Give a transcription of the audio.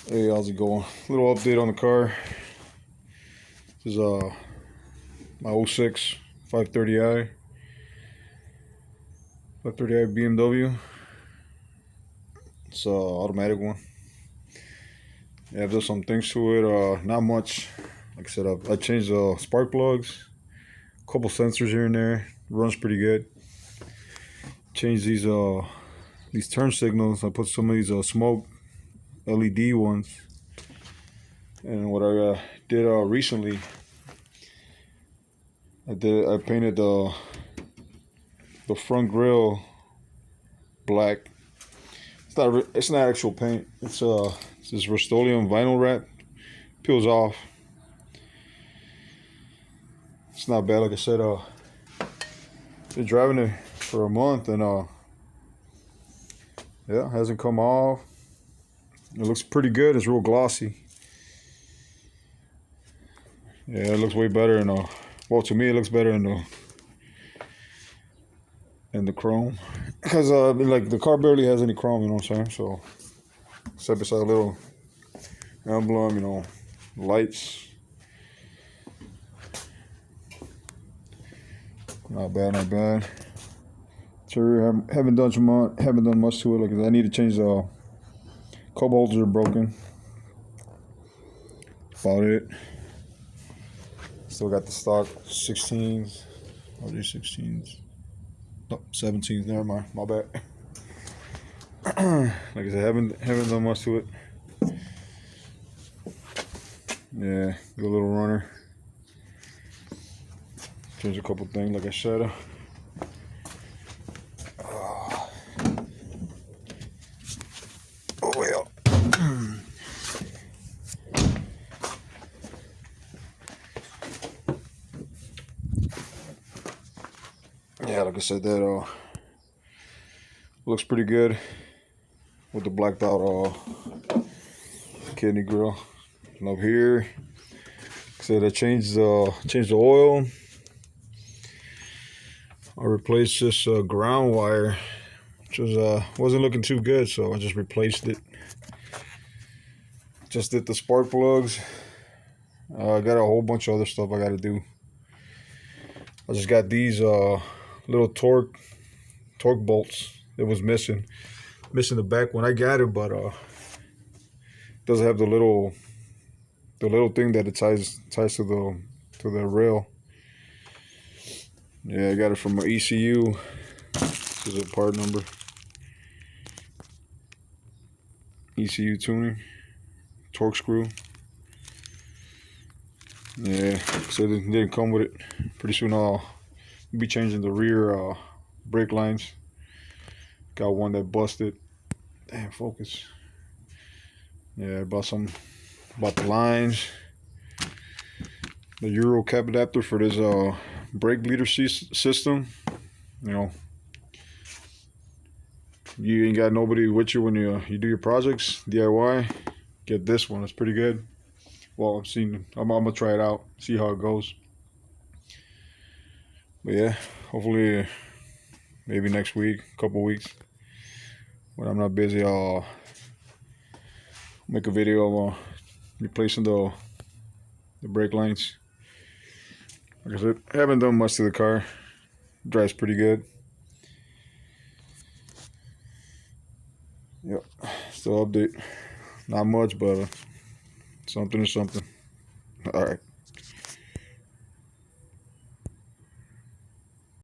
Hey, how's it going? Little update on the car. This is my 06 530i BMW. It's automatic one. Yeah, I've done some things to it. Not much. Like I said, I changed the spark plugs, a couple sensors here and there. Runs pretty good. Changed these turn signals. I put some of these smoke LED ones. And what I did recently, I painted the front grille black. It's not actual paint. It's this Rust-Oleum vinyl wrap. Peels off. It's not bad. Like I said, been driving it for a month and yeah, it hasn't come off. It looks pretty good. It's real glossy. Yeah, it looks way better in well, to me it looks better in the chrome, because like the car barely has any chrome, you know what I'm saying? So except beside a little emblem, you know, lights. Not bad, not bad. So haven't done much to it. Like I need to change the cup holders are broken. About it. Still got the stock 16s. Are these 16s? No, 17s. Never mind. My bad. Like I said, haven't done much to it. Yeah, good little runner. Change a couple things, like I said. Oh well. Yeah, like I said, that looks pretty good with the blacked out kidney grill. And up here, like I said, I changed the oil. I replaced this ground wire, which wasn't looking too good, so I just replaced it. Just did the spark plugs. I got a whole bunch of other stuff I got to do. I just got these little torque bolts. It was missing the back when I got it, but doesn't have the little thing that it ties to the rail. Yeah, I got it from ECU. This is a part number. ECU tuning, torque screw. Yeah, so it didn't come with it. Pretty soon I'll be changing the rear brake lines. Got one that busted. Damn, focus. Yeah, I bought the lines. The Euro cap adapter for this brake bleeder system. You know, you ain't got nobody with you when you do your projects, DIY. Get this one. It's pretty good. Well, I'm gonna try it out, see how it goes. But yeah, hopefully maybe next week, couple weeks, when I'm not busy, I'll make a video of replacing the brake lines. Like I said, I haven't done much to the car. Drives pretty good. Yep, still update. Not much, but something is something. All right.